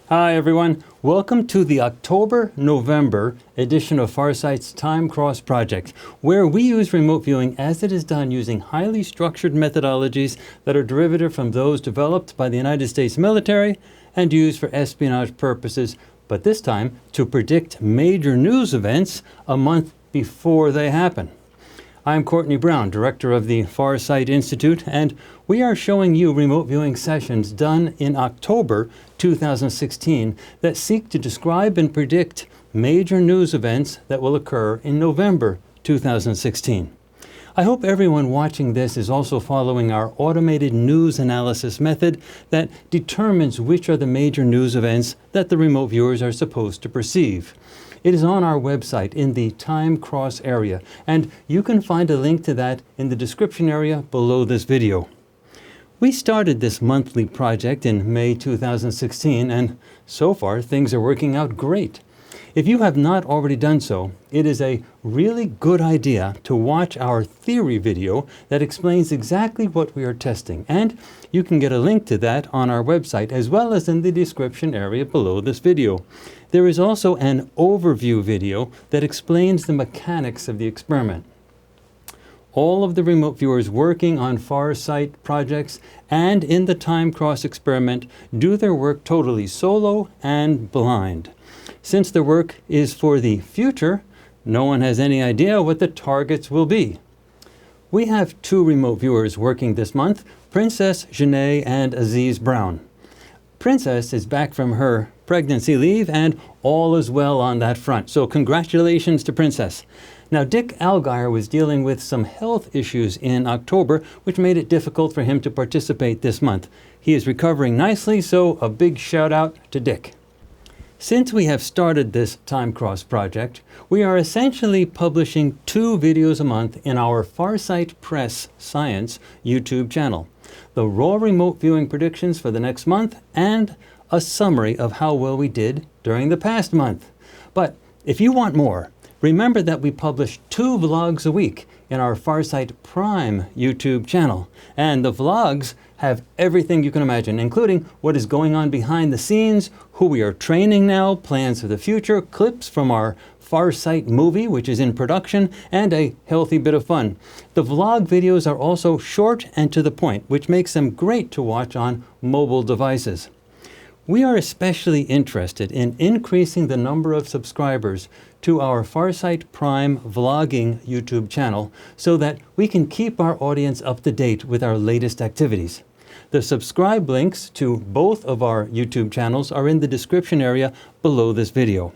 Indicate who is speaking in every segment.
Speaker 1: Hi everyone, welcome to the October-November edition of Farsight's Time Cross project, where we use remote viewing as it is done using highly structured methodologies that are derivative from those developed by the United States military and used for espionage purposes, but this time to predict major news events a month before they happen. I'm Courtney Brown, director of the Farsight Institute, and we are showing you remote viewing sessions done in October 2016 that seek to describe and predict major news events that will occur in November 2016. I hope everyone watching this is also following our automated news analysis method that determines which are the major news events that the remote viewers are supposed to perceive. It is on our website in the Time Cross area, and you can find a link to that in the description area below this video. We started this monthly project in May 2016, and so far things are working out great. If you have not already done so, it is a really good idea to watch our theory video that explains exactly what we are testing, and you can get a link to that on our website as well as in the description area below this video. There is also an overview video that explains the mechanics of the experiment. All of the remote viewers working on Farsight projects and in the Time Cross experiment do their work totally solo and blind. Since the work is for the future, no one has any idea what the targets will be. We have two remote viewers working this month, Princess Janae and Aziz Brown. Princess is back from her pregnancy leave and all is well on that front. So congratulations to Princess. Now Dick Algire was dealing with some health issues in October, which made it difficult for him to participate this month. He is recovering nicely, so a big shout out to Dick. Since we have started this Time Cross project, we are essentially publishing 2 videos a month in our Farsight Press Science YouTube channel. The raw remote viewing predictions for the next month and a summary of how well we did during the past month. But if you want more, remember that we publish 2 vlogs a week in our Farsight Prime YouTube channel. And the vlogs have everything you can imagine, including what is going on behind the scenes, who we are training now, plans for the future, clips from our Farsight movie, which is in production, and a healthy bit of fun. The vlog videos are also short and to the point, which makes them great to watch on mobile devices. We are especially interested in increasing the number of subscribers to our Farsight Prime vlogging YouTube channel so that we can keep our audience up to date with our latest activities. The subscribe links to both of our YouTube channels are in the description area below this video.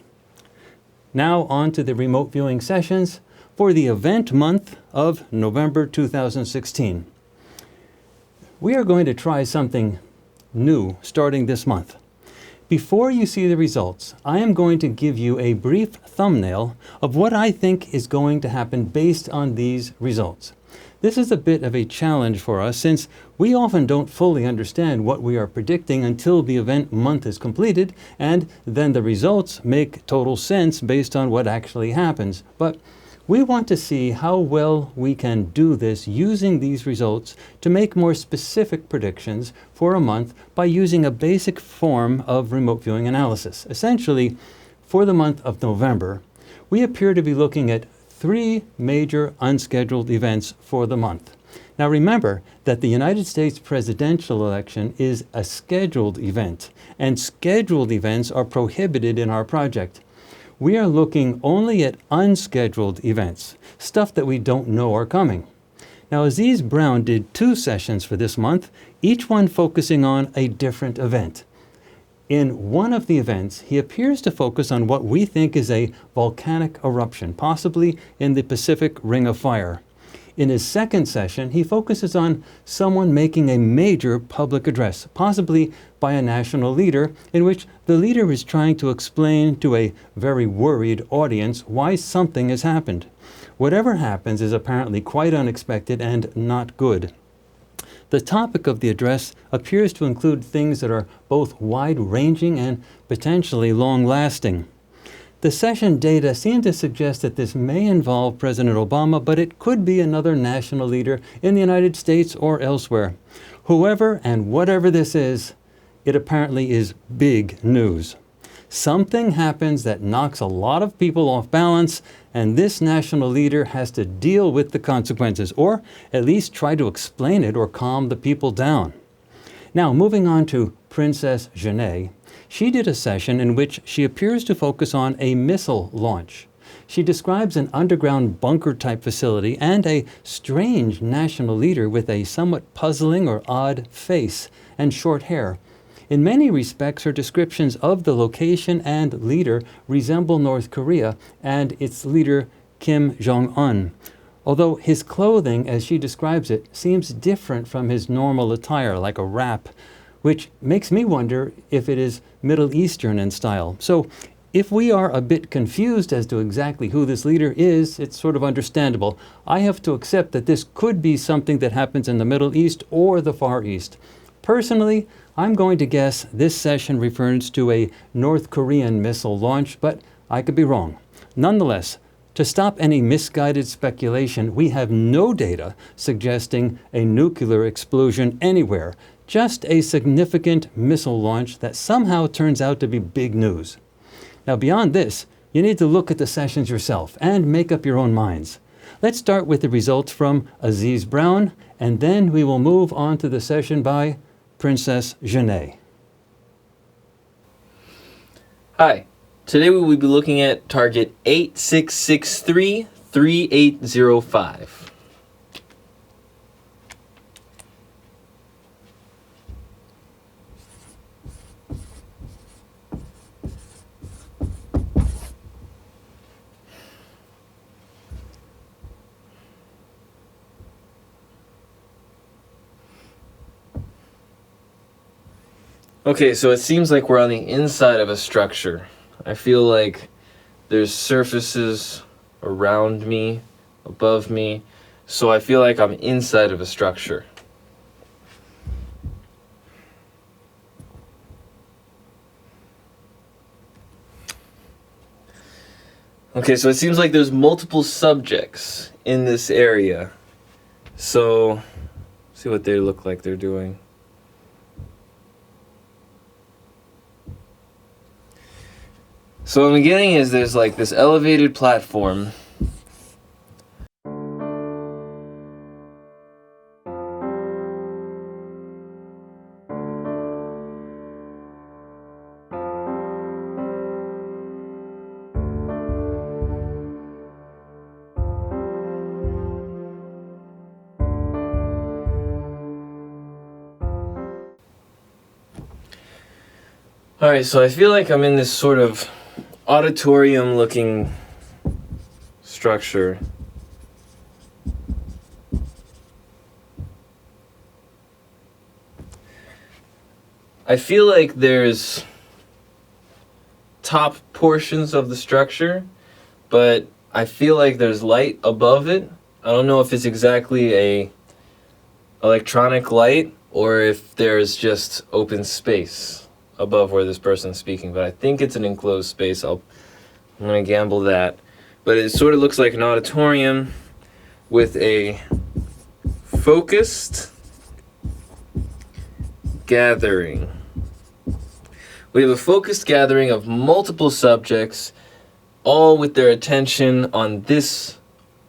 Speaker 1: Now on to the remote viewing sessions for the event month of November 2016. We are going to try something new starting this month. Before you see the results, I am going to give you a brief thumbnail of what I think is going to happen based on these results. This is a bit of a challenge for us since we often don't fully understand what we are predicting until the event month is completed, and then the results make total sense based on what actually happens. But we want to see how well we can do this using these results to make more specific predictions for a month by using a basic form of remote viewing analysis. Essentially, for the month of November, we appear to be looking at 3 major unscheduled events for the month. Now remember that the United States presidential election is a scheduled event, and scheduled events are prohibited in our project. We are looking only at unscheduled events, stuff that we don't know are coming. Now Aziz Brown did 2 sessions for this month, each one focusing on a different event. In one of the events, he appears to focus on what we think is a volcanic eruption, possibly in the Pacific Ring of Fire. In his second session, he focuses on someone making a major public address, possibly by a national leader, in which the leader is trying to explain to a very worried audience why something has happened. Whatever happens is apparently quite unexpected and not good. The topic of the address appears to include things that are both wide-ranging and potentially long-lasting. The session data seem to suggest that this may involve President Obama, but it could be another national leader in the United States or elsewhere. Whoever and whatever this is, it apparently is big news. Something happens that knocks a lot of people off balance, and this national leader has to deal with the consequences, or at least try to explain it or calm the people down. Now, moving on to Princess Genet, she did a session in which she appears to focus on a missile launch. She describes an underground bunker-type facility and a strange national leader with a somewhat puzzling or odd face and short hair. In many respects, her descriptions of the location and leader resemble North Korea and its leader Kim Jong-un, although his clothing, as she describes it, seems different from his normal attire, like a wrap, which makes me wonder if it is Middle Eastern in style. So if we are a bit confused as to exactly who this leader is, it's sort of understandable. I have to accept that this could be something that happens in the Middle East or the Far East. Personally, I'm going to guess this session refers to a North Korean missile launch, but I could be wrong. Nonetheless, to stop any misguided speculation, we have no data suggesting a nuclear explosion anywhere, just a significant missile launch that somehow turns out to be big news. Now, beyond this, you need to look at the sessions yourself and make up your own minds. Let's start with the results from Aziz Brown, and then we will move on to the session by Princess Genet.
Speaker 2: Hi, today we will be looking at target 8663-3805. Okay, so it seems like we're on the inside of a structure. I feel like there's surfaces around me, above me, so I feel like I'm inside of a structure. Okay, so it seems like there's multiple subjects in this area. So, see what they look like they're doing. So what I'm getting is there's like this elevated platform. Alright, so I feel like I'm in this sort of auditorium looking structure. I feel like there's top portions of the structure, but I feel like there's light above it. I don't know if it's exactly a electronic light or if there's just open space above where this person's speaking, but I think it's an enclosed space. I'm gonna gamble that. But it sort of looks like an auditorium with a focused gathering. We have a focused gathering of multiple subjects, all with their attention on this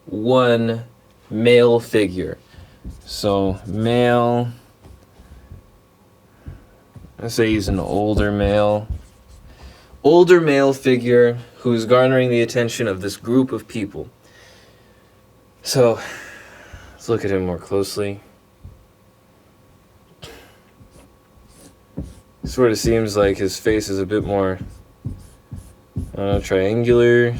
Speaker 2: one male figure. So, male, let's say he's an older male figure who's garnering the attention of this group of people. So, let's look at him more closely. Sort of seems like his face is a bit more, I don't know, triangular.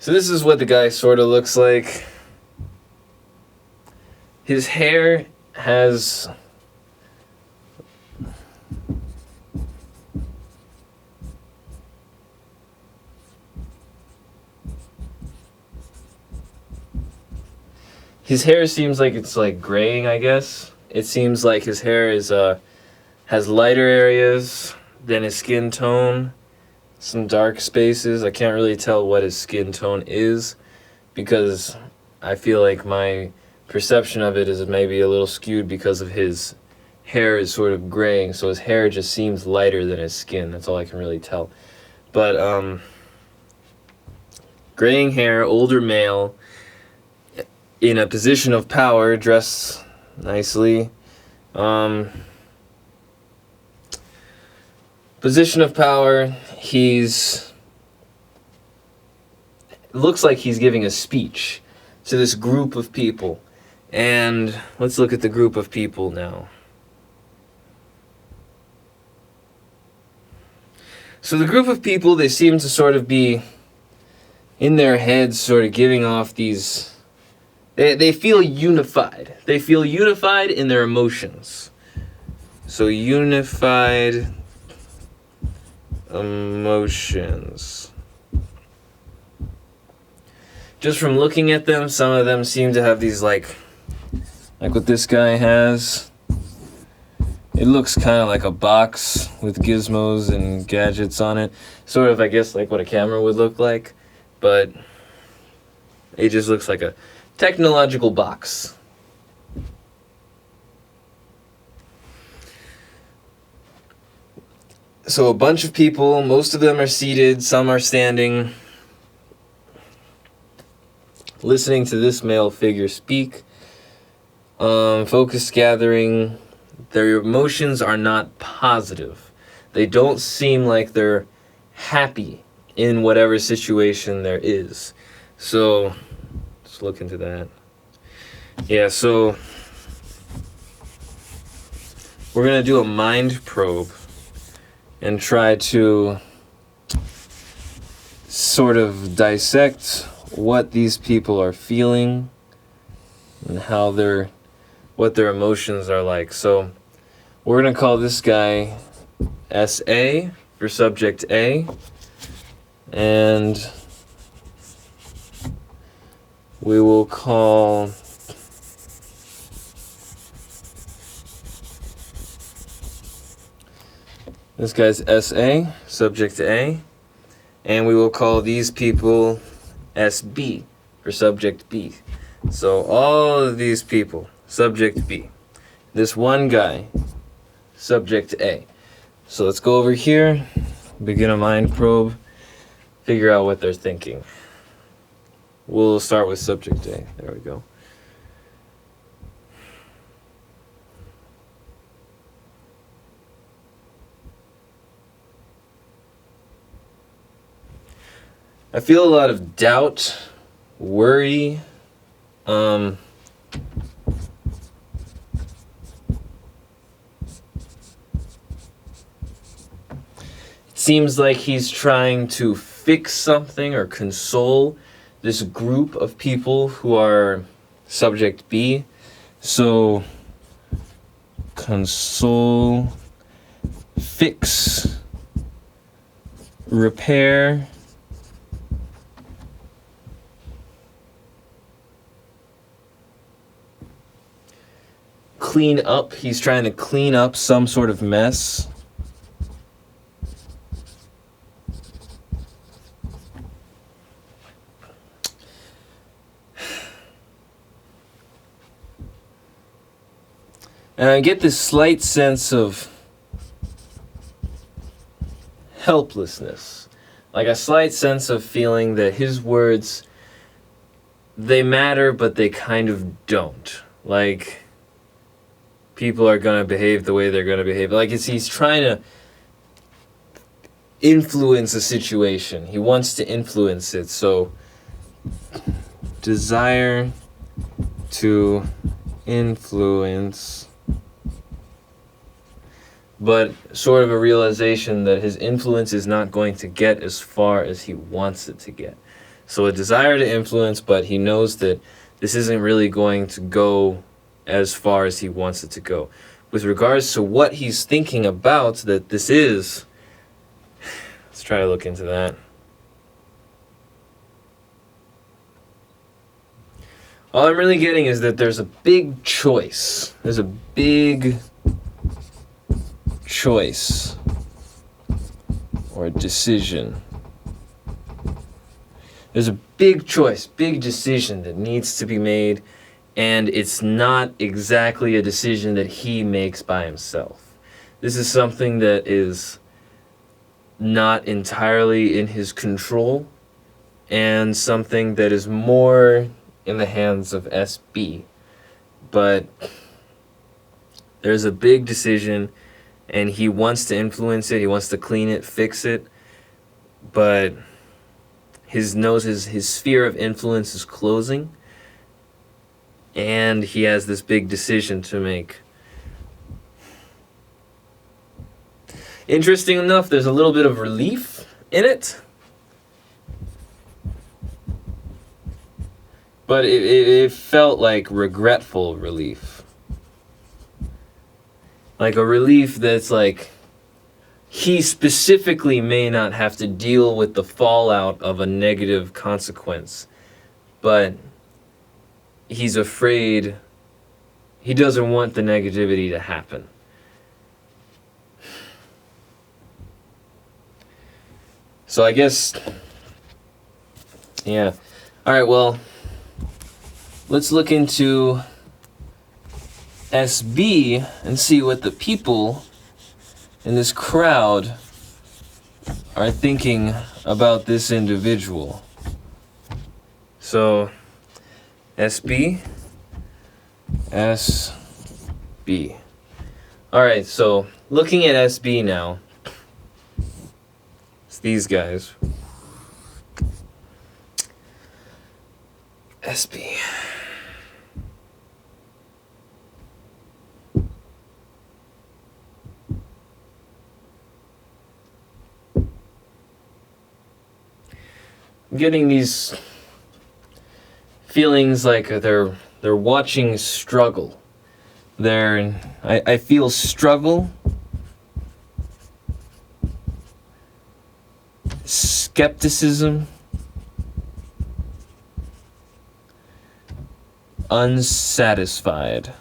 Speaker 2: So this is what the guy sort of looks like. His hair has his hair seems like it's like graying, I guess. It seems like his hair is has lighter areas than his skin tone, some dark spaces. I can't really tell what his skin tone is because I feel like my perception of it is maybe a little skewed because of his hair is sort of graying, so his hair just seems lighter than his skin. That's all I can really tell. But graying hair, older male, in a position of power, dressed nicely. Position of power, looks like he's giving a speech to this group of people. And let's look at the group of people now. So the group of people, they seem to sort of be in their heads sort of giving off these... They feel unified. They feel unified in their emotions. So unified emotions. Just from looking at them, some of them seem to have these like what this guy has. It looks kind of like a box with gizmos and gadgets on it. Sort of, I guess, like what a camera would look like. But it just looks like a technological box. So a bunch of people, most of them are seated, some are standing, listening to this male figure speak. Focus gathering. Their emotions are not positive. They don't seem like they're happy in whatever situation there is. So let's look into that. Yeah, so we're gonna do a mind probe and try to sort of dissect what these people are feeling and what their emotions are like. So we're gonna call this guy SA for subject A, and we will call this guy's SA, subject A, and we will call these people SB for subject B. So all of these people, subject B. This one guy, subject A. So let's go over here, begin a mind probe, figure out what they're thinking. We'll start with subject A. There we go. I feel a lot of doubt, worry, it seems like he's trying to fix something or console this group of people who are subject B. So, console, fix, repair, clean up. He's trying to clean up some sort of mess. And I get this slight sense of helplessness. Like a slight sense of feeling that his words, they matter, but they kind of don't. Like, people are going to behave the way they're going to behave. Like, he's trying to influence a situation. He wants to influence it. So, desire to influence, but sort of a realization that his influence is not going to get as far as he wants it to get. So a desire to influence, but he knows that this isn't really going to go as far as he wants it to go. With regards to what he's thinking about that this is, let's try to look into that. All I'm really getting is that there's a big choice. There's a big choice or decision. There's a big choice, big decision that needs to be made, and it's not exactly a decision that he makes by himself. This is something that is not entirely in his control, and something that is more in the hands of SB. But there's a big decision, and he wants to influence it, he wants to clean it, fix it, but his sphere of influence is closing, and he has this big decision to make. Interesting enough, there's a little bit of relief in it, but it felt like regretful relief. Like a relief that's like, he specifically may not have to deal with the fallout of a negative consequence, but he's afraid, he doesn't want the negativity to happen. So I guess, yeah. All right, well, let's look into SB and see what the people in this crowd are thinking about this individual. So, SB. Alright, so looking at SB now, it's these guys. SB. Getting these feelings like they're watching struggle. I feel struggle, skepticism, unsatisfied.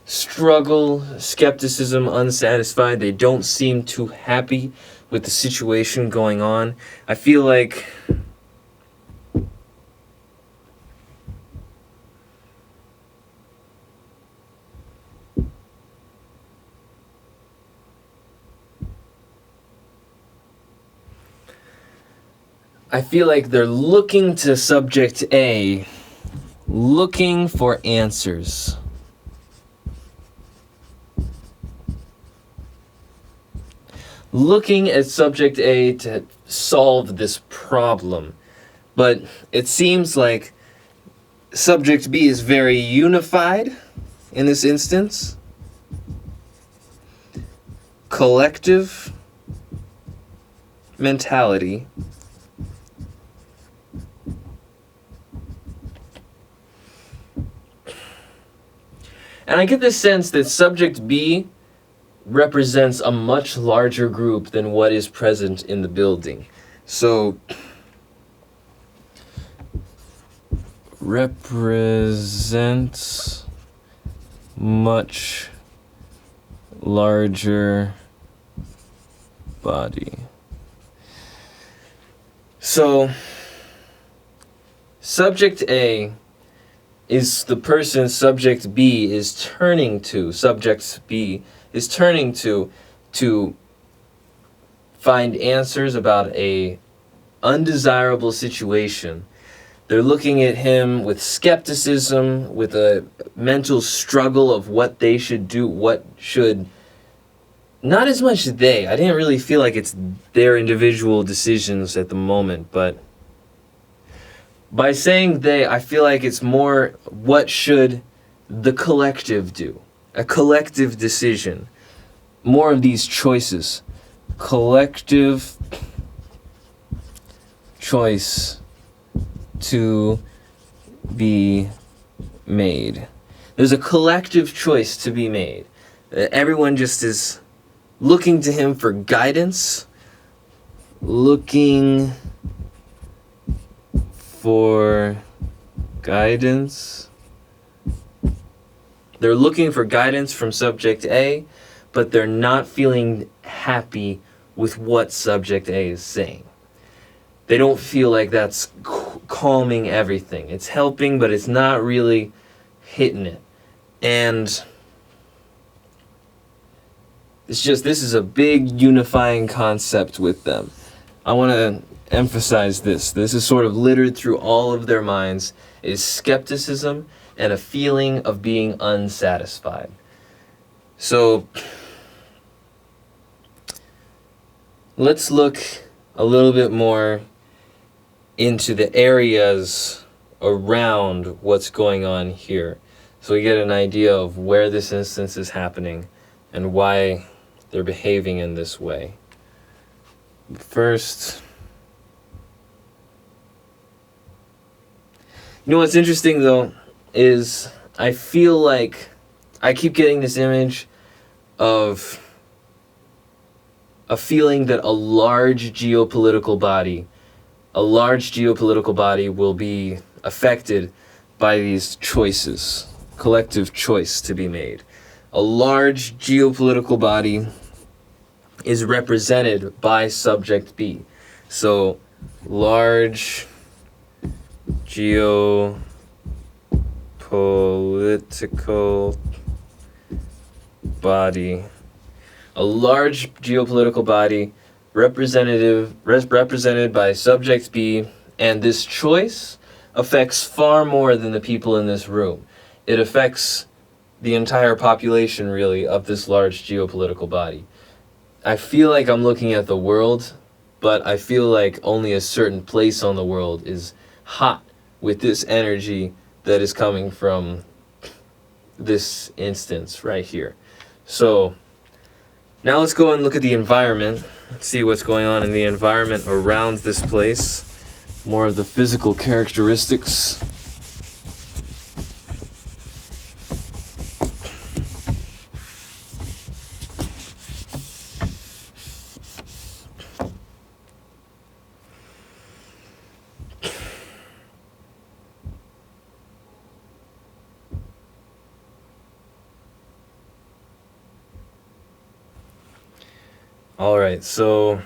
Speaker 2: Struggle, skepticism, unsatisfied. They don't seem too happy with the situation going on. I feel like they're looking to subject A, looking for answers. Looking at subject A to solve this problem. But it seems like subject B is very unified in this instance. Collective mentality. And I get the sense that subject B represents a much larger group than what is present in the building. So, represents much larger body. So, subject A is the person subject B is turning to. Subject B is turning to find answers about a undesirable situation. They're looking at him with skepticism, with a mental struggle of what they should do, not as much they. I didn't really feel like it's their individual decisions at the moment, but by saying they, I feel like it's more what should the collective do? A collective decision. More of these choices. Collective choice to be made. There's a collective choice to be made. Everyone just is looking to him for guidance, looking for guidance. They're looking for guidance from subject A, but they're not feeling happy with what subject A is saying. They don't feel like that's calming everything. It's helping, but it's not really hitting it. And this is a big unifying concept with them. I want to emphasize this. This is sort of littered through all of their minds, is skepticism and a feeling of being unsatisfied. So let's look a little bit more into the areas around what's going on here, so we get an idea of where this instance is happening and why they're behaving in this way. First, you know what's interesting though is I feel like I keep getting this image of a feeling that a large geopolitical body will be affected by these choices, collective choice to be made. A large geopolitical body is represented by subject B. So, large geopolitical body. A large geopolitical body represented by subject B, and this choice affects far more than the people in this room. It affects the entire population, really, of this large geopolitical body. I feel like I'm looking at the world, but I feel like only a certain place on the world is hot with this energy that is coming from this instance right here. So now let's go and look at the environment, see what's going on in the environment around this place, more of the physical characteristics. All right, so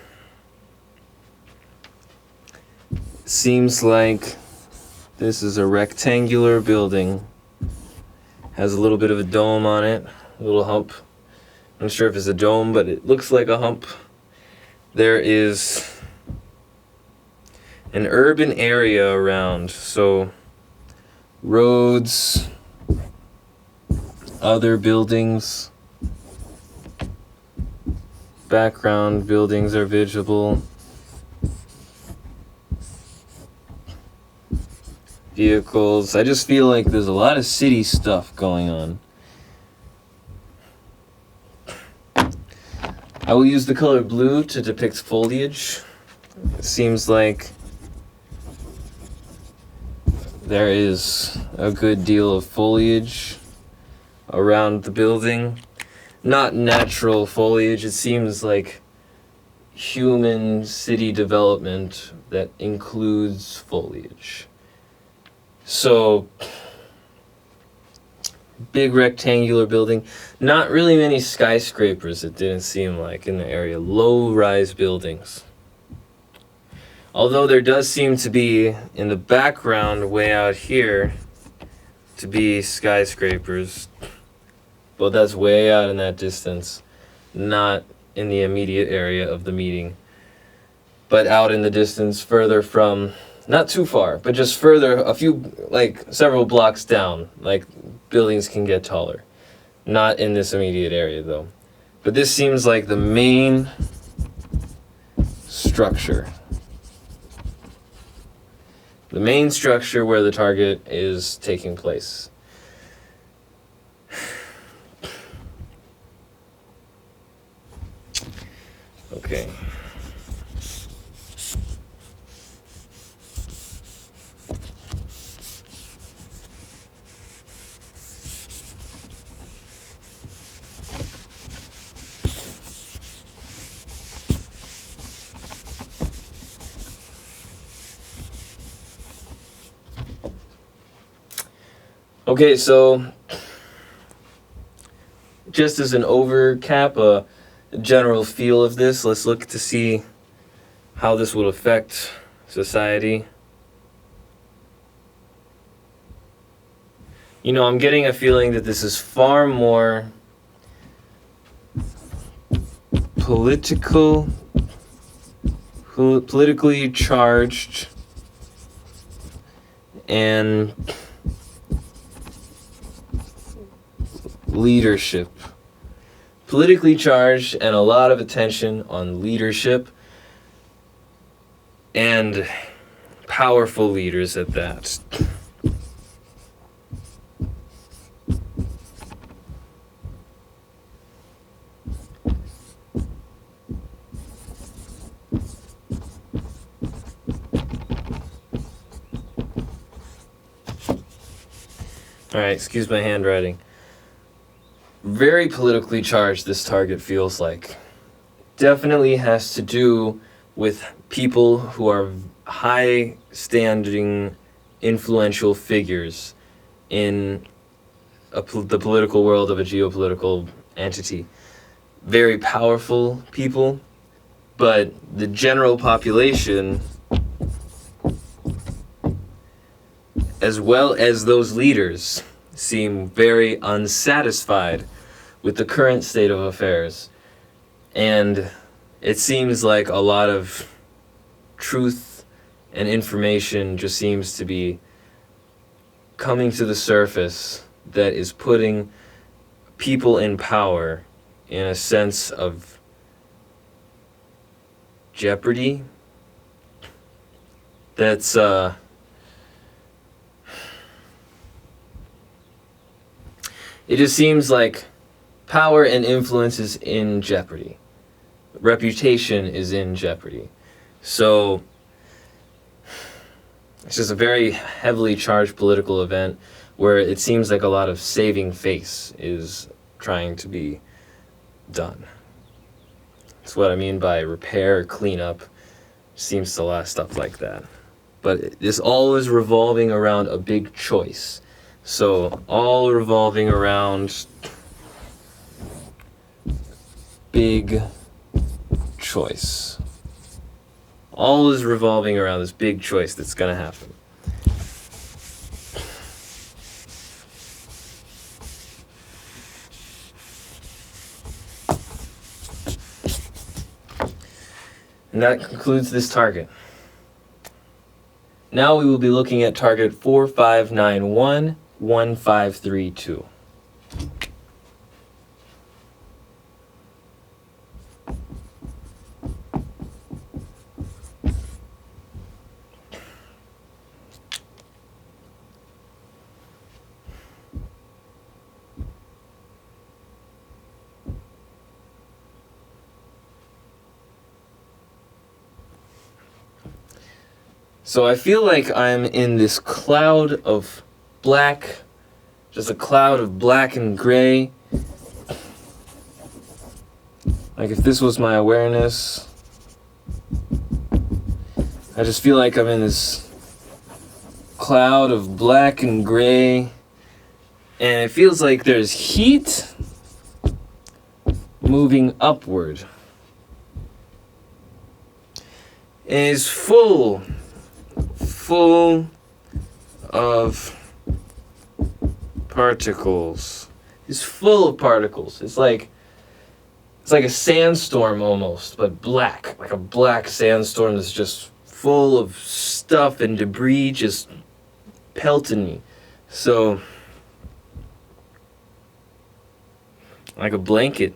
Speaker 2: seems like this is a rectangular building. Has a little bit of a dome on it, a little hump. I'm not sure if it's a dome, but it looks like a hump. There is an urban area around, so roads, other buildings. Background buildings are visible. Vehicles. I just feel like there's a lot of city stuff going on. I will use the color blue to depict foliage. It seems like there is a good deal of foliage around the building. Not natural foliage, it seems like human city development that includes foliage. So, big rectangular building. Not really many skyscrapers, it didn't seem like, in the area. Low-rise buildings. Although there does seem to be, in the background way out here, to be skyscrapers. But that's way out in that distance, not in the immediate area of the meeting, but out in the distance further from, not too far, but just further, a few, like several blocks down, like buildings can get taller. Not in this immediate area though. But this seems like the main structure. The main structure where the target is taking place. Okay. Okay, so just as an overcap, a general feel of this, let's look to see how this would affect society. You know, I'm getting a feeling that this is far more politically charged and leadership. Politically charged and a lot of attention on leadership and powerful leaders at that. Alright, excuse my handwriting. Very politically charged, this target feels like. Definitely has to do with people who are high standing, influential figures in the political world of a geopolitical entity. Very powerful people, but the general population, as well as those leaders, seem very unsatisfied with the current state of affairs. And it seems like a lot of truth and information just seems to be coming to the surface that is putting people in power in a sense of jeopardy. That's it just seems like power and influence is in jeopardy. Reputation is in jeopardy. So it's just a very heavily charged political event where it seems like a lot of saving face is trying to be done. That's what I mean by repair, cleanup. Seems a lot of stuff like that. But this all is revolving around a big choice. So all revolving around big choice. All is revolving around this big choice that's gonna happen. And that concludes this target. Now we will be looking at target 45911532. So I feel like I'm in this cloud of black, just a cloud of black and gray. Like if this was my awareness, I just feel like I'm in this cloud of black and gray, and it feels like there's heat moving upward. And it's full of particles. It's full of particles. It's like a sandstorm almost, but black. Like a black sandstorm that's just full of stuff and debris just pelting me. So, like a blanket.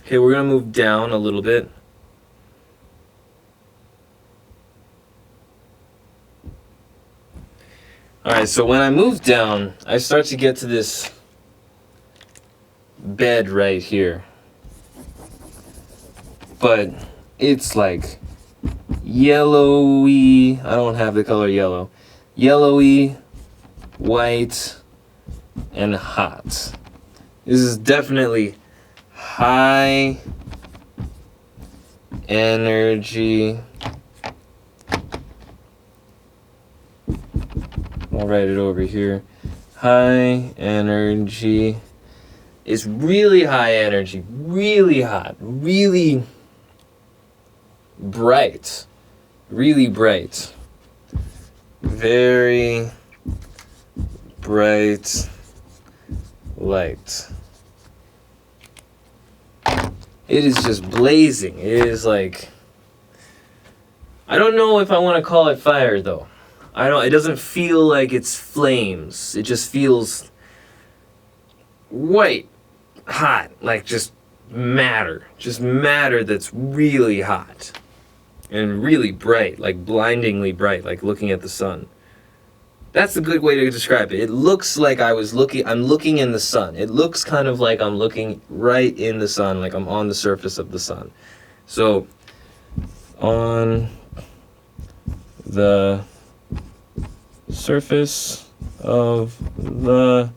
Speaker 2: Okay, we're gonna move down a little bit. Alright, so when I move down, I start to get to this bed right here. But it's like yellowy, I don't have the color yellow, yellowy, white, and hot. This is definitely high energy I'll write it over here. High energy is really high energy, really hot, really bright, really bright, very bright light. It is just blazing. It is like, I don't know if I want to call it fire though. It doesn't feel like it's flames. It just feels white, hot, like just matter that's really hot and really bright, like blindingly bright, like looking at the sun. That's a good way to describe it. It looks like I'm looking in the sun. It looks kind of like I'm looking right in the sun, like I'm on the surface of the sun. So, on the surface of the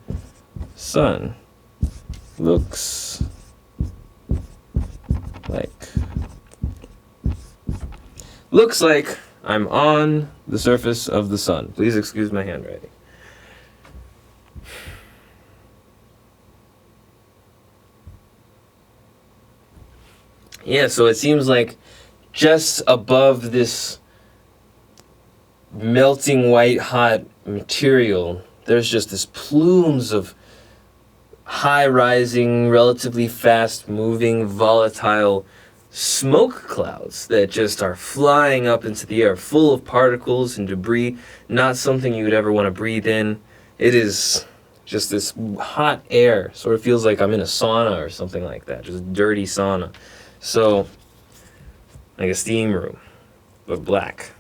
Speaker 2: sun looks like I'm on the surface of the sun. Please excuse my handwriting. Yeah, so it seems like just above this melting white hot material, there's just this plumes of high rising, relatively fast moving, volatile smoke clouds that just are flying up into the air, full of particles and debris, not something you would ever want to breathe in. It is just this hot air, sort of feels like I'm in a sauna or something like that, just dirty sauna. So, like a steam room, but black.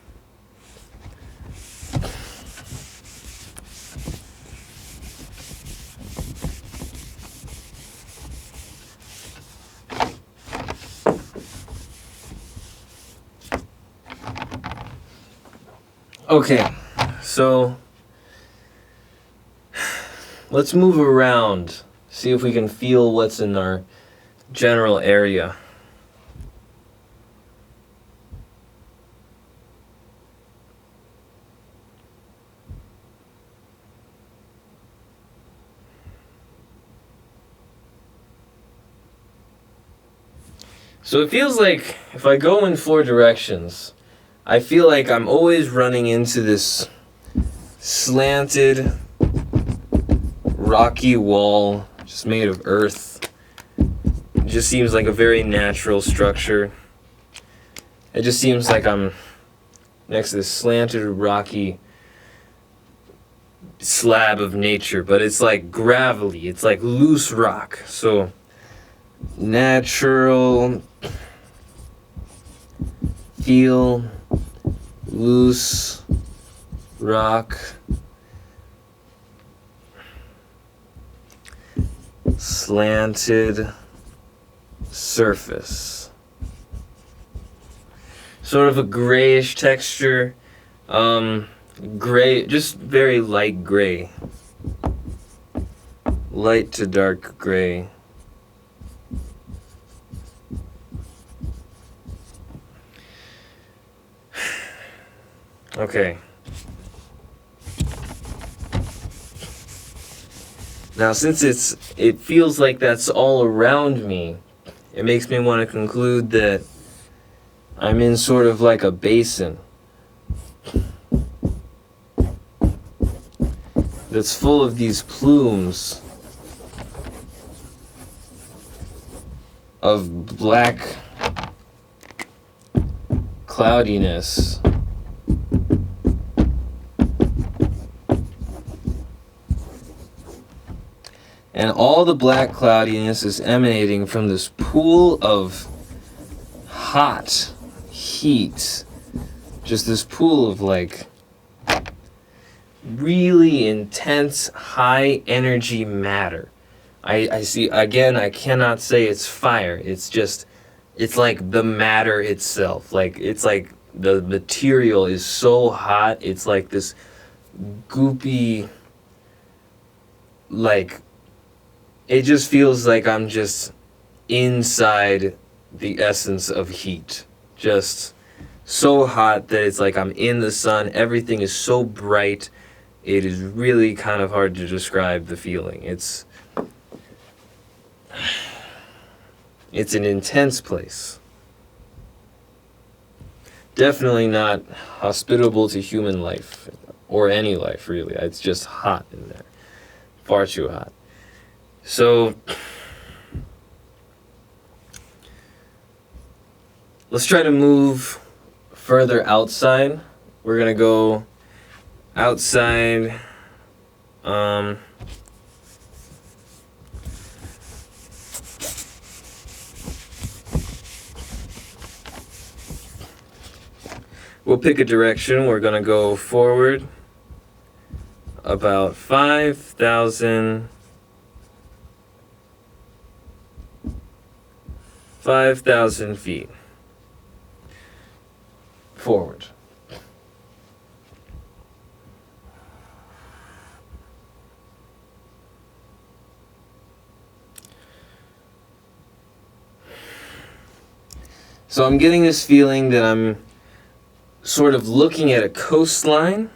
Speaker 2: Okay, so let's move around, see if we can feel what's in our general area. So it feels like if I go in 4 directions, I feel like I'm always running into this slanted, rocky wall, just made of earth. It just seems like a very natural structure. It just seems like I'm next to this slanted, rocky slab of nature, but it's like gravelly, it's like loose rock. So, natural, feel loose rock, slanted surface, sort of a grayish texture, gray, just very light gray, light to dark gray. Okay. Now, since it feels like that's all around me, it makes me want to conclude that I'm in sort of like a basin that's full of these plumes of black cloudiness. And all the black cloudiness is emanating from this pool of hot heat. Just this pool of like really intense, high energy matter. I see, again, I cannot say it's fire. It's just, it's like the matter itself. Like, it's like the material is so hot. It's like this goopy, like, it just feels like I'm just inside the essence of heat. Just so hot that it's like I'm in the sun. Everything is so bright. it is really kind of hard to describe the feeling. It's an intense place. Definitely not hospitable to human life, or any life really. It's just hot in there. Far too hot. So let's try to move further outside. We're gonna go outside. We'll pick a direction. We're gonna go forward about 5,000 feet forward. So I'm getting this feeling that I'm sort of looking at a coastline,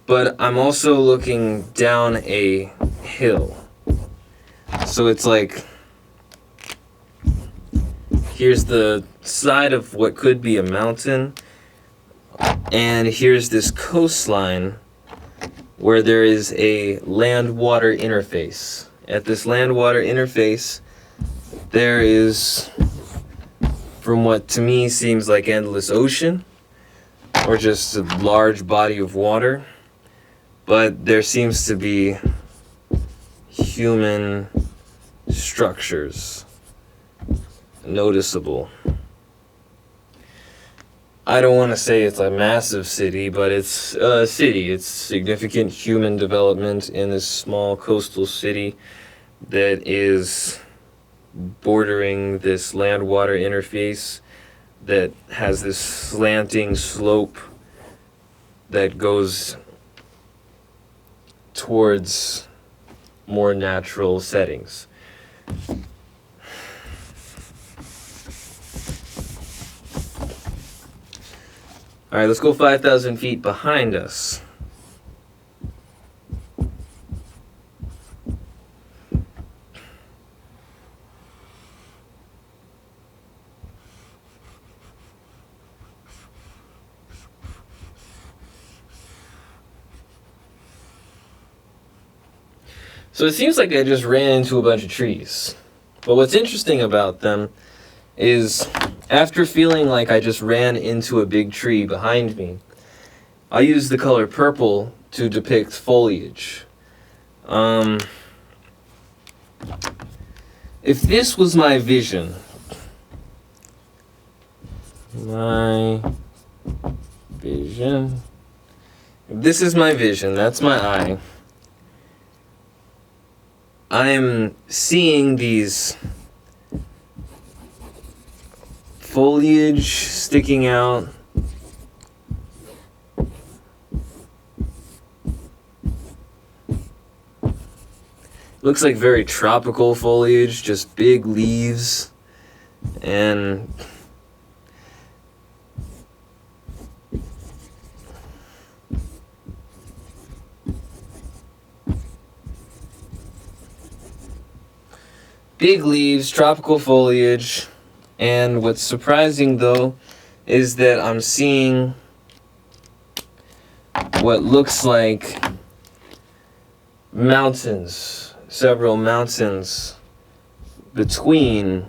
Speaker 2: but I'm also looking down a hill. So it's like, here's the side of what could be a mountain, and here's this coastline where there is a land-water interface. At this land-water interface, there is, from what to me seems like endless ocean, or just a large body of water, but there seems to be human structures noticeable. I don't want to say it's a massive city, but it's a city. It's significant human development in this small coastal city that is bordering this land-water interface that has this slanting slope that goes towards more natural settings. All right, let's go 5,000 feet behind us. So it seems like I just ran into a bunch of trees. But what's interesting about them is after feeling like I just ran into a big tree behind me, I use the color purple to depict foliage. If this was my vision, if this is my vision, that's my eye, I'm seeing these foliage sticking out. Looks like very tropical foliage, just big leaves and big leaves, tropical foliage. And what's surprising though is that I'm seeing what looks like mountains, several between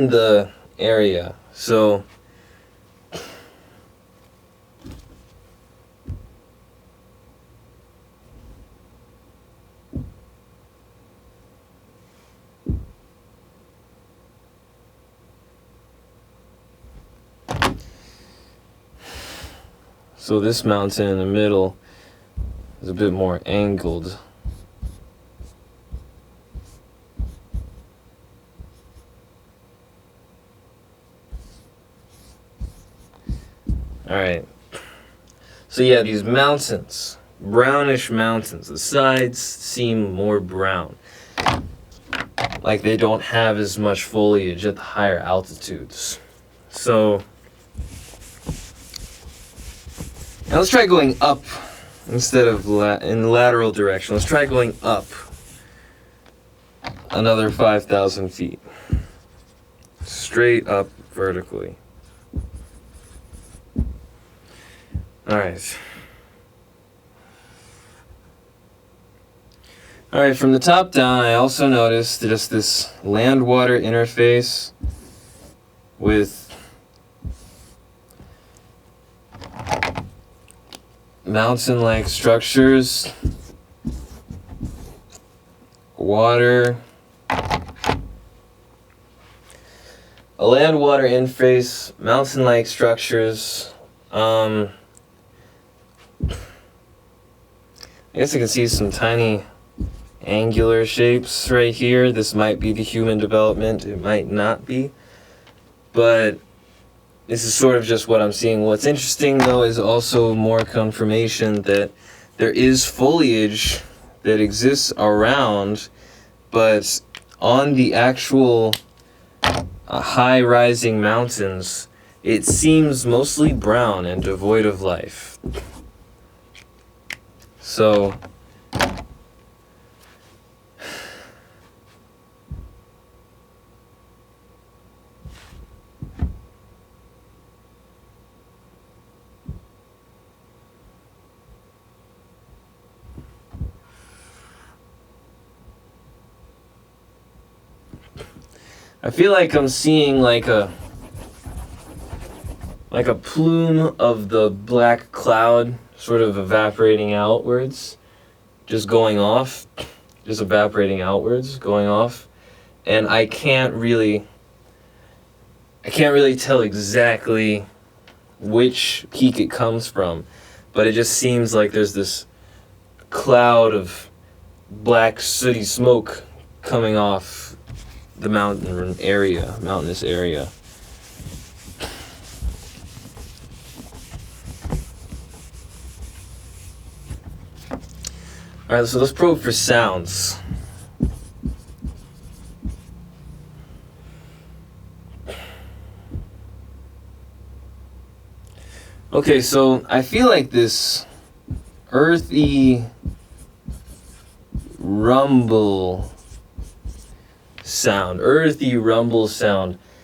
Speaker 2: the area. So this mountain in the middle is a bit more angled. All right. So yeah, these mountains, brownish mountains. The sides seem more brown. like they don't have as much foliage at the higher altitudes. So now let's try going up instead of in the lateral direction. Let's try going up another 5,000 feet. Straight up vertically. Alright. Alright, from the top down, I also noticed just this land-water interface with mountain-like structures, water, a land-water interface, mountain-like structures. I guess I can see some tiny angular shapes right here. This might be the human development, it might not be, but this is sort of just what I'm seeing. What's interesting though is also more confirmation that there is foliage that exists around, but on the actual high rising mountains, it seems mostly brown and devoid of life. So I feel like I'm seeing like a plume of the black cloud sort of evaporating outwards, just going off, just evaporating outwards, going off, and I can't really tell exactly which peak it comes from, but it just seems like there's this cloud of black sooty smoke coming off the mountainous area. Alright, so let's probe for sounds. Okay, so I feel like this earthy rumble sound,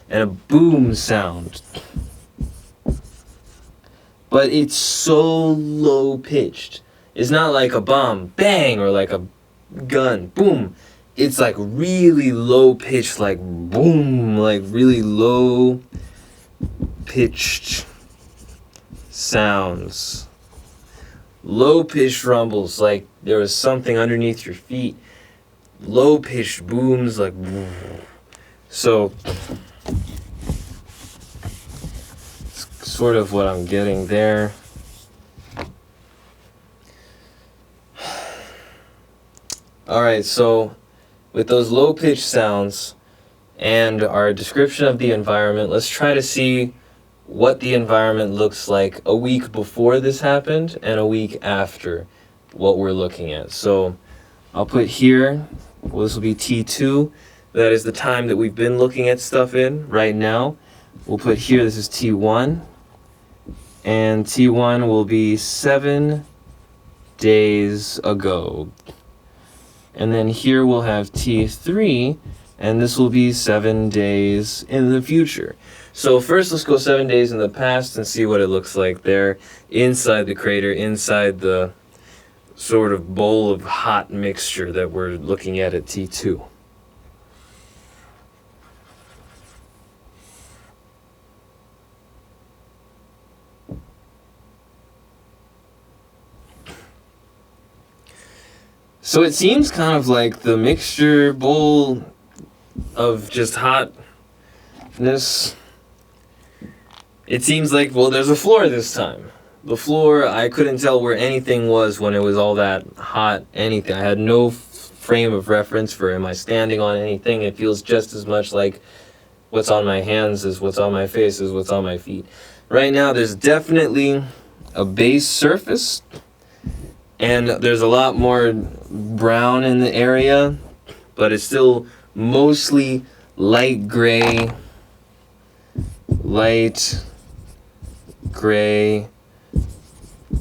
Speaker 2: and a boom sound. But it's so low pitched. It's not like a bomb, bang, or like a gun, boom. It's like really low pitched, like boom, like really low pitched sounds. Low pitched rumbles, like there was something underneath your feet. Low pitched booms, like so. It's sort of what I'm getting there. Alright, so with those low pitched sounds and our description of the environment, let's try to see what the environment looks like a week before this happened and a week after what we're looking at. So I'll put here, well, this will be T2. That is the time that we've been looking at stuff in right now. We'll put here, this is T1. And T1 will be 7 days ago. And then here we'll have T3, and this will be 7 days in the future. So first let's go 7 days in the past and see what it looks like there inside the crater, inside the sort of bowl of hot mixture that we're looking at T2. So it seems kind of like the mixture bowl of just hotness. It seems like, well, there's a floor this time. The floor, I couldn't tell where anything was when it was all that hot, anything. I had no frame of reference for am I standing on anything. It feels just as much like what's on my hands as what's on my face as what's on my feet. Right now, there's definitely a base surface. And there's a lot more brown in the area, but it's still mostly light gray,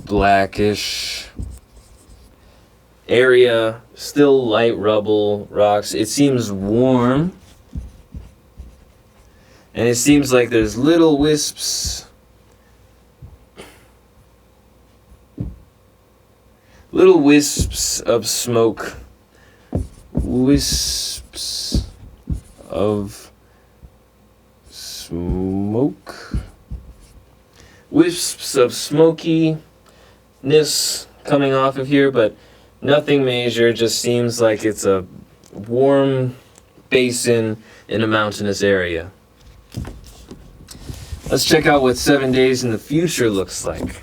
Speaker 2: blackish area, still light rubble, rocks. It seems warm, and it seems like there's little wisps of smoke. Wisps of smoke. Wisps of smokiness coming off of here, but nothing major. Just seems like it's a warm basin in a mountainous area. Let's check out what 7 days in the future looks like.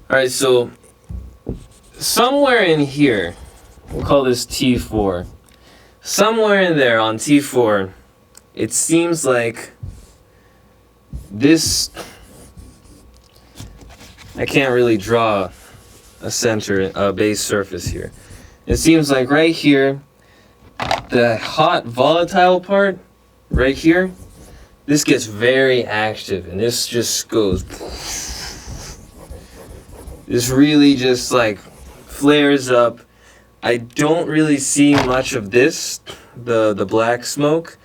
Speaker 2: Alright, so somewhere in here, we'll call this T4. Somewhere in there on T4, it seems like this, I can't really draw a center, a base surface here. It seems like right here, the hot volatile part, right here, this gets very active and this just goes, this really just like flares up. I don't really see much of this, the black smoke,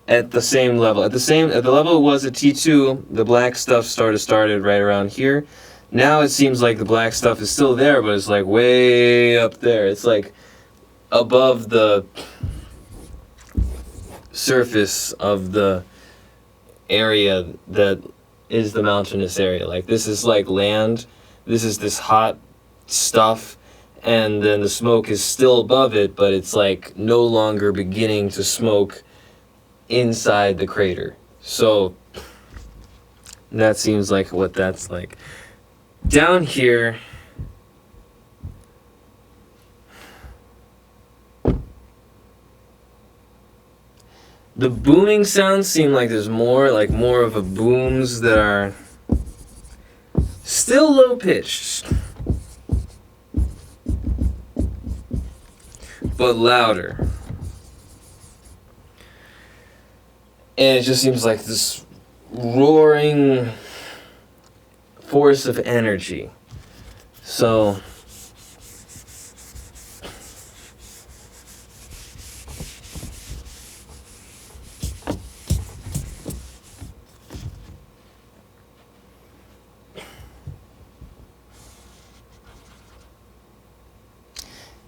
Speaker 2: at the same level. At the level it was at T2, the black stuff started right around here. Now it seems like the black stuff is still there, but it's like way up there. It's like above the surface of the area that is the mountainous area. Like this is like land. This is this hot stuff, and then the smoke is still above it, but it's like no longer beginning to smoke inside the crater. So that seems like what that's like. Down here, the booming sounds seem like there's more of a booms that are still low pitched, but louder. And it just seems like this roaring force of energy. So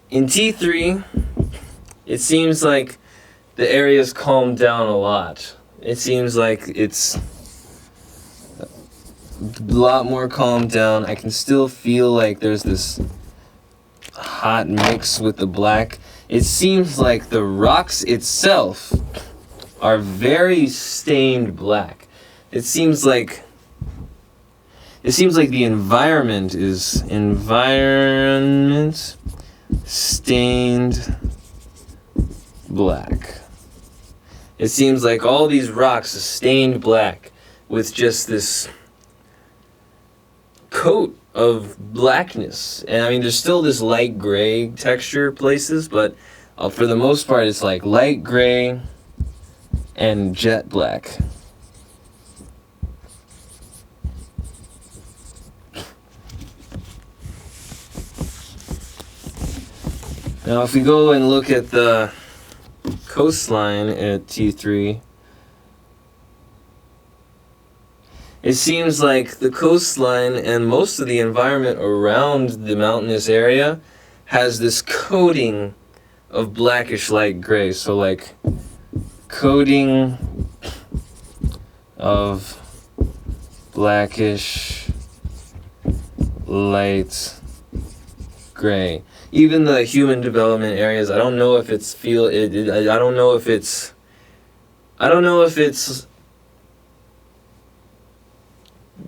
Speaker 2: in T3, it seems like the area's calmed down a lot. It seems like it's a lot more calmed down. I can still feel like there's this hot mix with the black. It seems like the rocks itself are very stained black. It seems like the environment is stained black. It seems like all these rocks are stained black with just this coat of blackness. And I mean, there's still this light gray texture places, but for the most part, it's like light gray and jet black. Now, if we go and look at the coastline at T3, it seems like the coastline and most of the environment around the mountainous area has this coating of blackish light gray. So like coating of blackish light gray. Even the human development areas, I don't know if it's I don't know if it's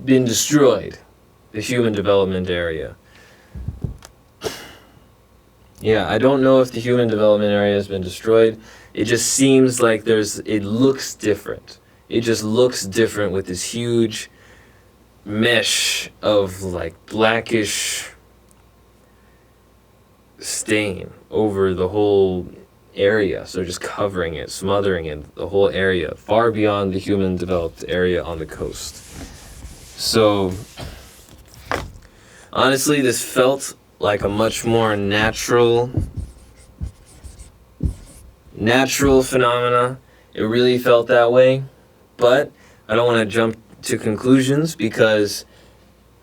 Speaker 2: been destroyed, the human development area. Yeah, I don't know if the human development area has been destroyed. It just seems like it looks different. it just looks different with this huge mesh of like blackish stain over the whole area. So just covering it, smothering it, the whole area, far beyond the human developed area on the coast. So honestly, this felt like a much more natural phenomena. It really felt that way, but I don't want to jump to conclusions, because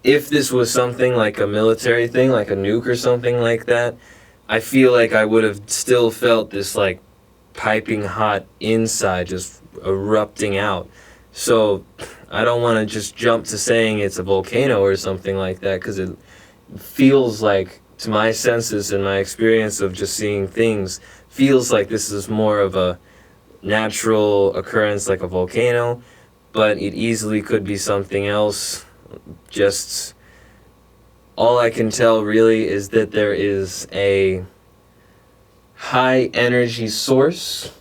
Speaker 2: if this was something like a military thing, like a nuke or something like that, I feel like I would have still felt this like piping hot inside just erupting out. So I don't want to just jump to saying it's a volcano or something like that, because it feels like, to my senses and my experience of just seeing things, feels like this is more of a natural occurrence like a volcano, but it easily could be something else. Just all I can tell really is that there is a high energy source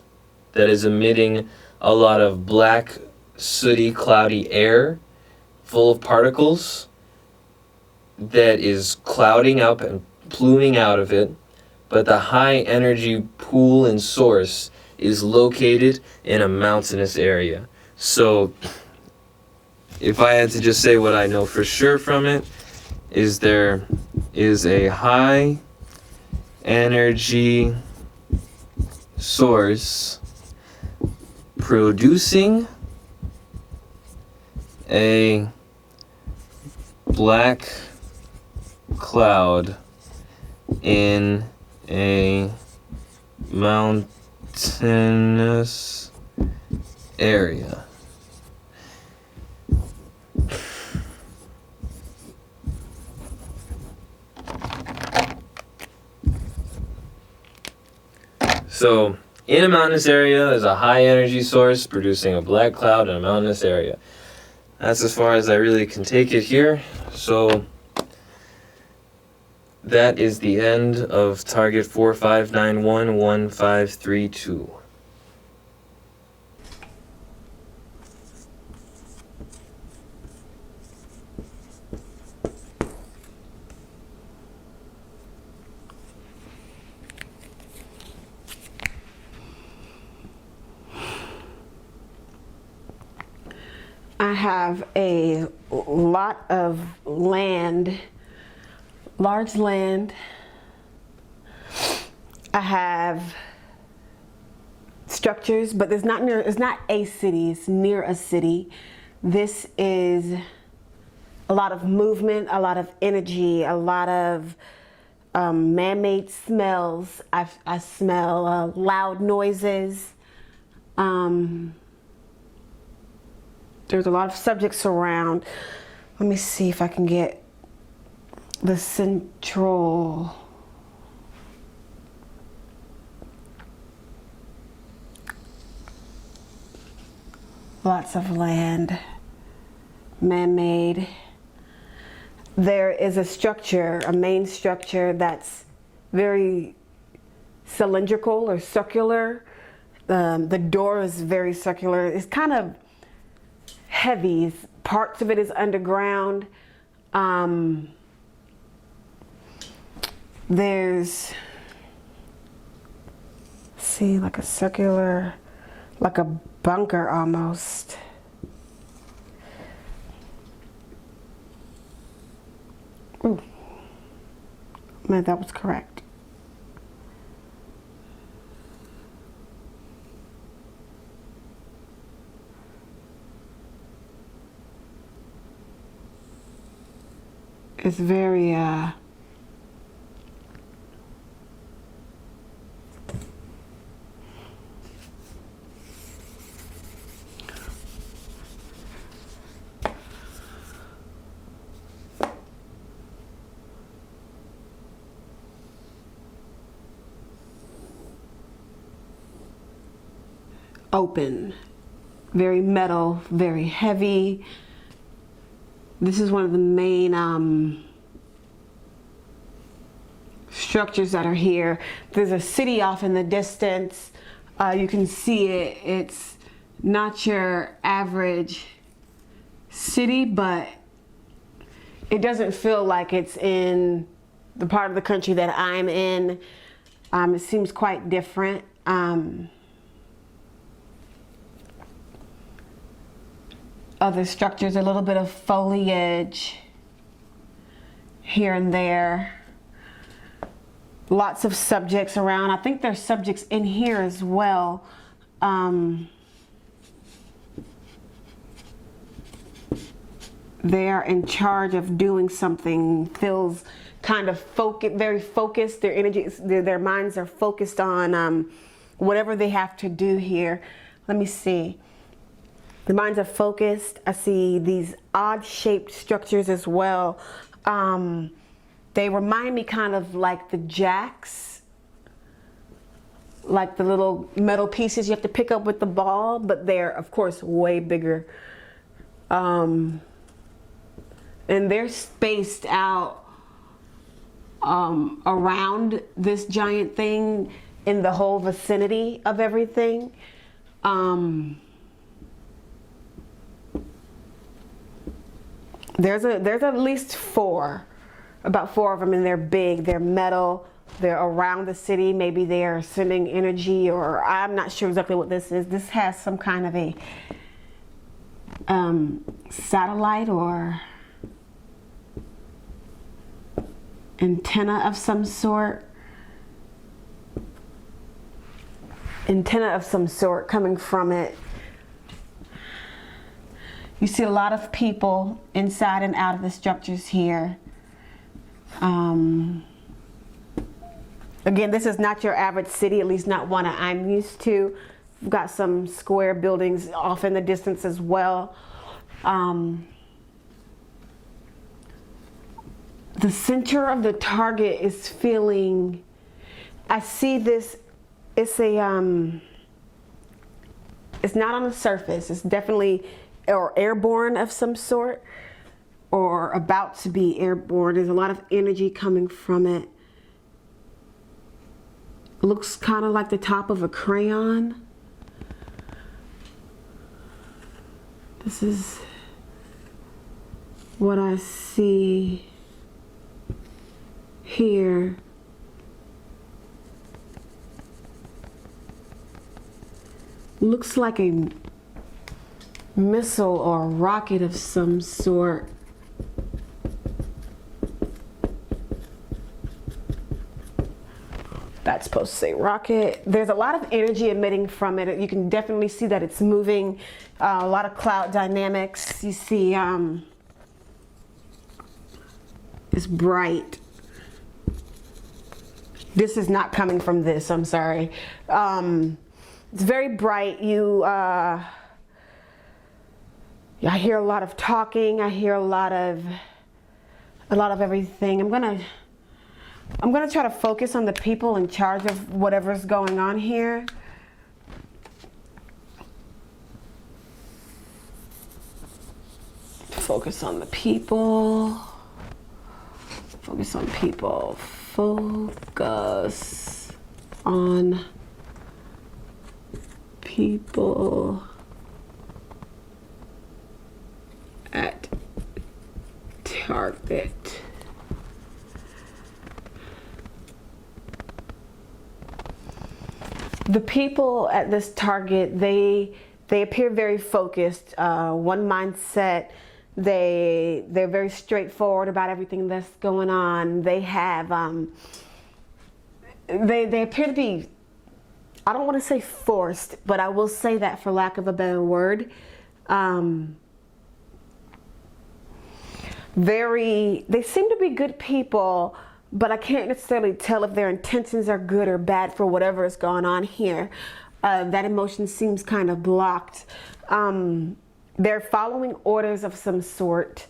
Speaker 2: that is emitting a lot of black, sooty, cloudy air full of particles that is clouding up and pluming out of it, but the high energy pool and source is located in a mountainous area. So if I had to just say what I know for sure from it, is there is a high energy source producing a black cloud in a mountainous area. So, in a mountainous area, there's a high energy source producing a black cloud in a mountainous area. That's as far as I really can take it here. So, that is the end of target 45911532.
Speaker 3: I have a lot of land, large land. I have structures, but it's not a city, it's near a city. This is a lot of movement, a lot of energy, a lot of man-made smells. I smell loud noises. There's a lot of subjects around. Let me see if I can get the central. Lots of land, man-made. There is a structure, a main structure that's very cylindrical or circular. The door is very circular. It's kind of heavy. Parts of it is underground. There's, see, like a circular, like a bunker almost. Ooh, man, that was correct. It's very open, very metal, very heavy. This is one of the main structures that are here. There's a city off in the distance. You can see it. not your average city, but it doesn't feel like it's in the part of the country that I'm in. It seems quite different. Other structures, a little bit of foliage here and there. Lots of subjects around. I think there's subjects in here as well. They're in charge of doing something. Feels kind of very focused. Their energies, their minds are focused on whatever they have to do here. Let me see. The minds are focused. I see these odd shaped structures as well. They remind me kind of like the jacks, like the little metal pieces you have to pick up with the ball, but they're of course way bigger. And they're spaced out around this giant thing in the whole vicinity of everything. There's at least about four of them, and they're big, they're metal, they're around the city. Maybe they're sending energy, or I'm not sure exactly what this is. This has some kind of a satellite or antenna of some sort. Coming from it. You see a lot of people inside and out of the structures here. Again, this is not your average city, at least not one I'm used to. We've got some square buildings off in the distance as well. The center of the target is feeling, I see this, it's not on the surface, it's definitely or airborne of some sort, or about to be airborne. There's a lot of energy coming from it. Looks kind of like the top of a crayon. This is what I see here. Looks like a missile or a rocket of some sort. That's supposed to say rocket. There's a lot of energy emitting from it. You can definitely see that it's moving. A lot of cloud dynamics. You see it's bright. This is not coming from this, I'm sorry. It's very bright. I hear a lot of talking. I hear a lot of everything. I'm gonna try to focus on the people in charge of whatever's going on here. Focus on the people. Focus on people. Focus on people at target. The people at this target, they appear very focused, one mindset. They're very straightforward about everything that's going on. They have they appear to be, I don't want to say forced, but I will say that for lack of a better word. They seem to be good people, but I can't necessarily tell if their intentions are good or bad for whatever is going on here. That emotion seems kind of blocked. They're following orders of some sort.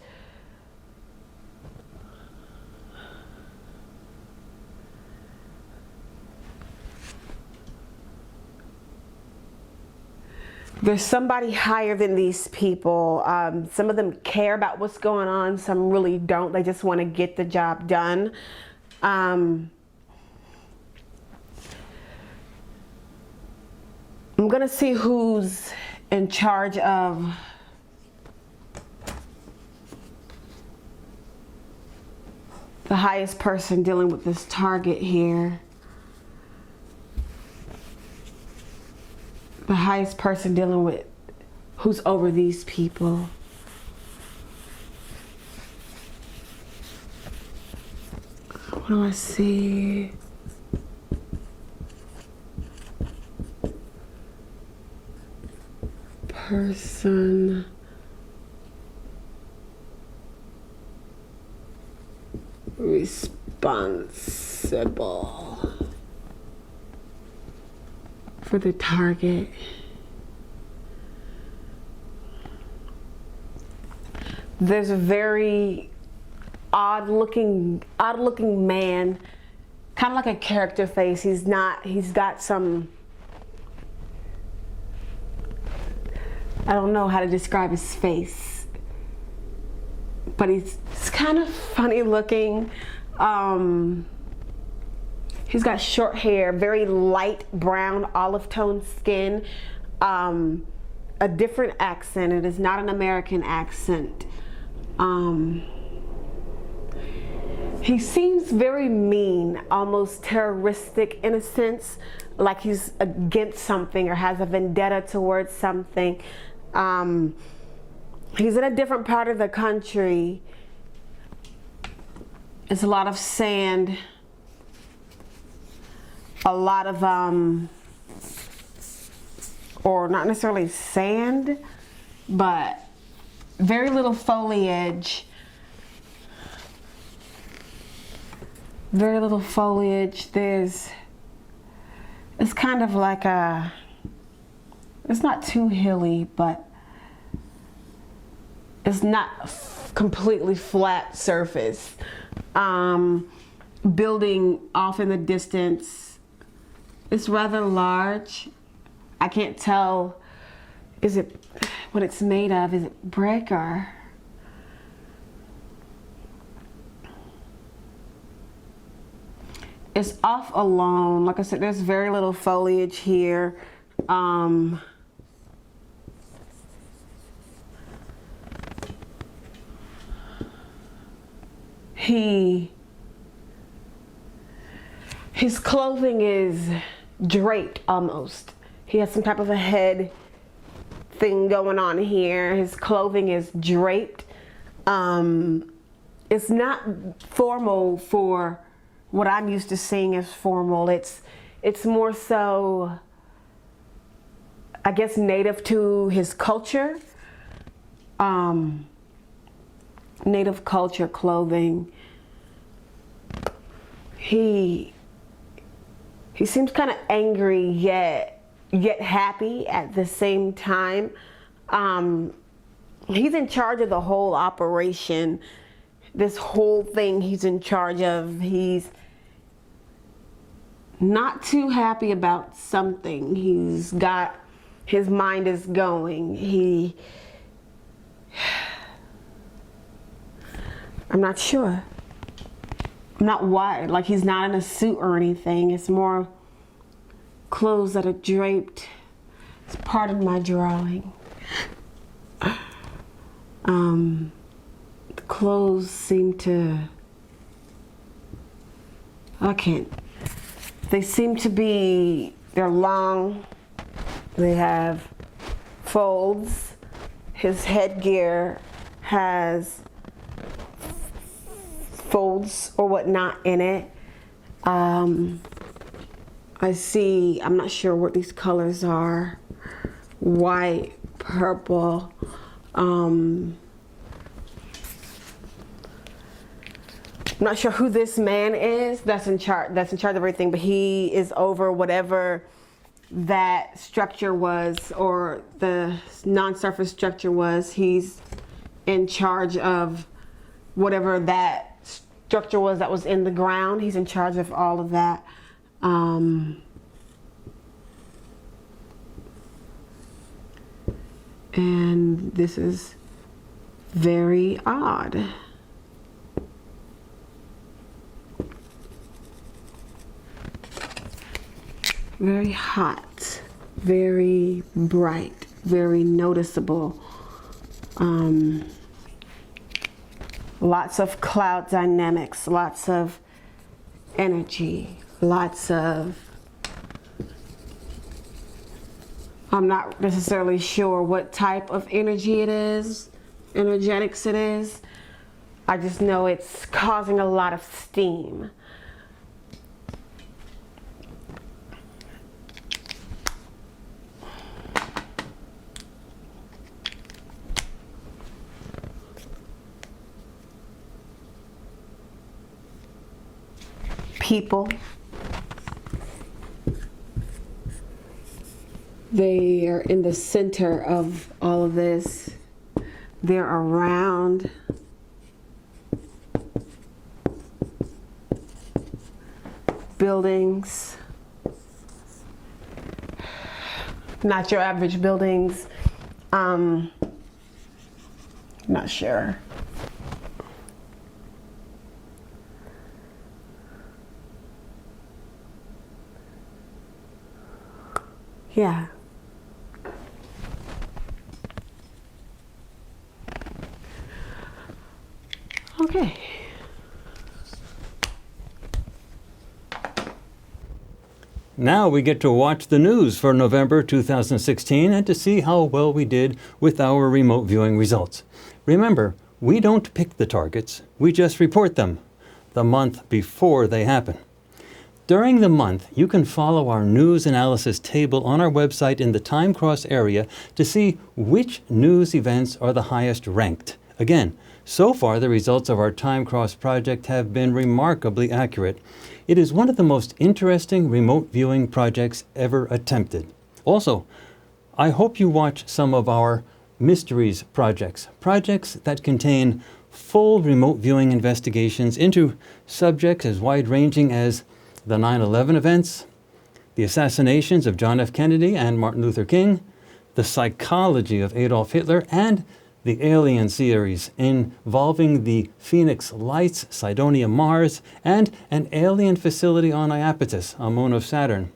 Speaker 3: There's somebody higher than these people. Some of them care about what's going on. Some really don't. They just want to get the job done. I'm going to see who's in charge of the highest person dealing with this target here. The highest person dealing with who's over these people. What do I see? Person. Responsible for the target. There's a very odd looking man, kind of like a character face. He's got some, I don't know how to describe his face, but he's kind of funny looking. He's got short hair, very light brown, olive tone skin, a different accent. It is not an American accent. He seems very mean, almost terroristic in a sense, like he's against something or has a vendetta towards something. He's in a different part of the country. It's a lot of sand, a lot of, or not necessarily sand, but very little foliage. Very little foliage. It's kind of like it's not too hilly, but it's not completely flat surface. Building off in the distance. It's rather large. I can't tell, is it what it's made of? Is it brick or? It's off alone. Like I said, there's very little foliage here. His clothing is draped almost. He has some type of a head thing going on here. His clothing is draped. It's not formal for what I'm used to seeing as formal. It's more so, I guess, native to his culture. Native culture clothing. He seems kind of angry yet happy at the same time. He's in charge of the whole operation. This whole thing he's in charge of. He's not too happy about something. His mind is going. I'm not sure. I'm not wired. Like, he's not in a suit or anything. It's more clothes that are draped. It's part of my drawing. The clothes seem to, they seem to be, they're long. They have folds. His headgear has folds or whatnot in it. I see, I'm not sure what these colors are. White, purple. I'm not sure who this man is that's in charge of everything, but he is over whatever that structure was, or the non-surface structure was. He's in charge of whatever that structure was that was in the ground. He's in charge of all of that. And this is very odd. Very hot, very bright. very noticeable. Lots of cloud dynamics, lots of energy, lots of, I'm not necessarily sure what type of energy it is, energetics it is. I just know it's causing a lot of steam. People, they are in the center of all of this. They're around. Buildings, not your average buildings. Not sure. Yeah. Okay.
Speaker 1: Now we get to watch the news for November 2016 and to see how well we did with our remote viewing results. Remember, we don't pick the targets, we just report them the month before they happen. During the month, you can follow our news analysis table on our website in the Time Cross area to see which news events are the highest ranked. Again, so far the results of our Time Cross project have been remarkably accurate. It is one of the most interesting remote viewing projects ever attempted. Also, I hope you watch some of our mysteries projects that contain full remote viewing investigations into subjects as wide-ranging as the 9/11 events, the assassinations of John F. Kennedy and Martin Luther King, the psychology of Adolf Hitler, and the Alien series involving the Phoenix Lights, Cydonia Mars, and an alien facility on Iapetus, a moon of Saturn.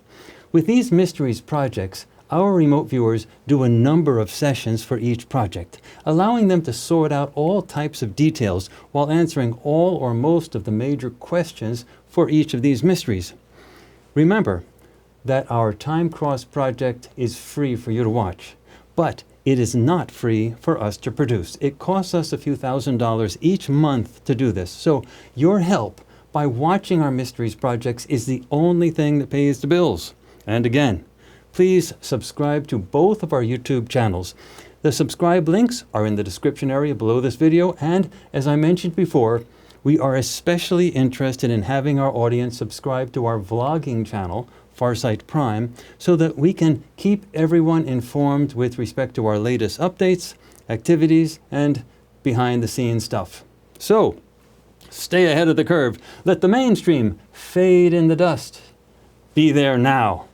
Speaker 1: With these mysteries projects, our remote viewers do a number of sessions for each project, allowing them to sort out all types of details while answering all or most of the major questions for each of these mysteries. Remember that our Time Cross project is free for you to watch, but it is not free for us to produce. It costs us a few $1,000s each month to do this. So your help by watching our mysteries projects is the only thing that pays the bills. And again, please subscribe to both of our YouTube channels. The subscribe links are in the description area below this video, and as I mentioned before, we are especially interested in having our audience subscribe to our vlogging channel, Farsight Prime, so that we can keep everyone informed with respect to our latest updates, activities, and behind-the-scenes stuff. So, stay ahead of the curve. Let the mainstream fade in the dust. Be there now.